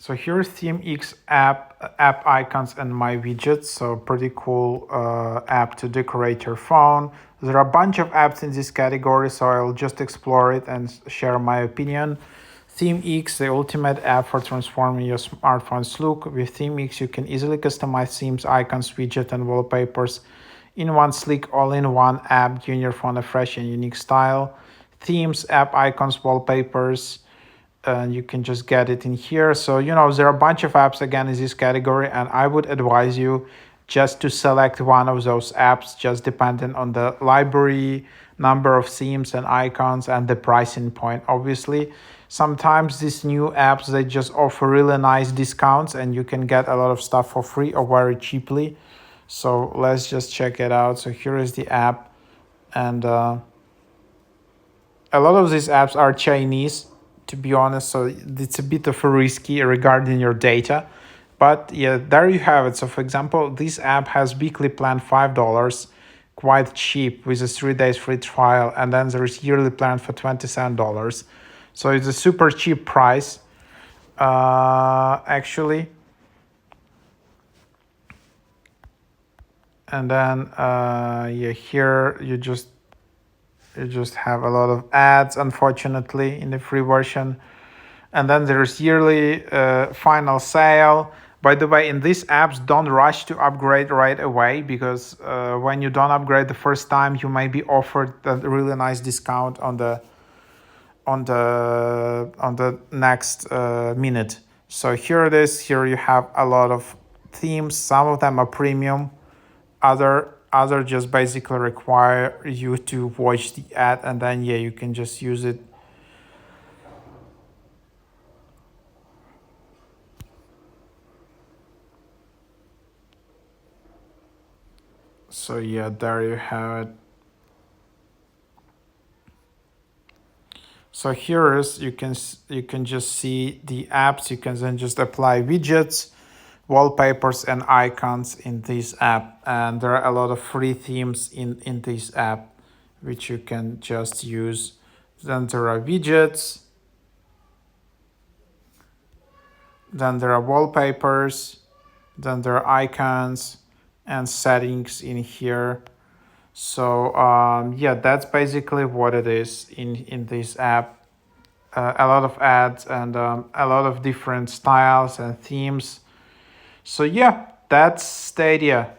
So here's ThemeX app icons and my widgets. So pretty cool app to decorate your phone. There are a bunch of apps in this category, so I'll just explore it and share my opinion. ThemeX, the ultimate app for transforming your smartphone's look. With ThemeX, you can easily customize themes, icons, widgets, and wallpapers in one sleek, all-in-one app, giving your phone a fresh and unique style. Themes, app icons, wallpapers, and you can just get it in here. So there are a bunch of apps again in this category, and I would advise you just to select one of those apps, just depending on the library, number of themes and icons, and the pricing point. Obviously, sometimes these new apps, they just offer really nice discounts and you can get a lot of stuff for free or very cheaply. So let's just check it out. So here is the app, and a lot of these apps are Chinese, to be honest, so it's a bit of a risky regarding your data. But yeah, there you have it. So for example, this app has weekly plan $5, quite cheap, with a 3 days free trial, and then there is yearly plan for $27. So it's a super cheap price, actually. And then yeah, here you just have a lot of ads, unfortunately, in the free version. And then there's yearly final sale. By the way, in these apps, don't rush to upgrade right away, because when you don't upgrade the first time, you may be offered a really nice discount on the next minute. So here it is. Here you have a lot of themes. Some of them are premium. Other just basically require you to watch the ad, and then yeah, you can just use it. So yeah, there you have it. So here is, you can just see the apps. You can then just apply widgets, wallpapers, and icons in this app, and there are a lot of free themes in this app which you can just use. Then there are widgets, then there are wallpapers, then there are icons and settings in here. So yeah, that's basically what it is in this app. A lot of ads and a lot of different styles and themes. So yeah, that's Stadia.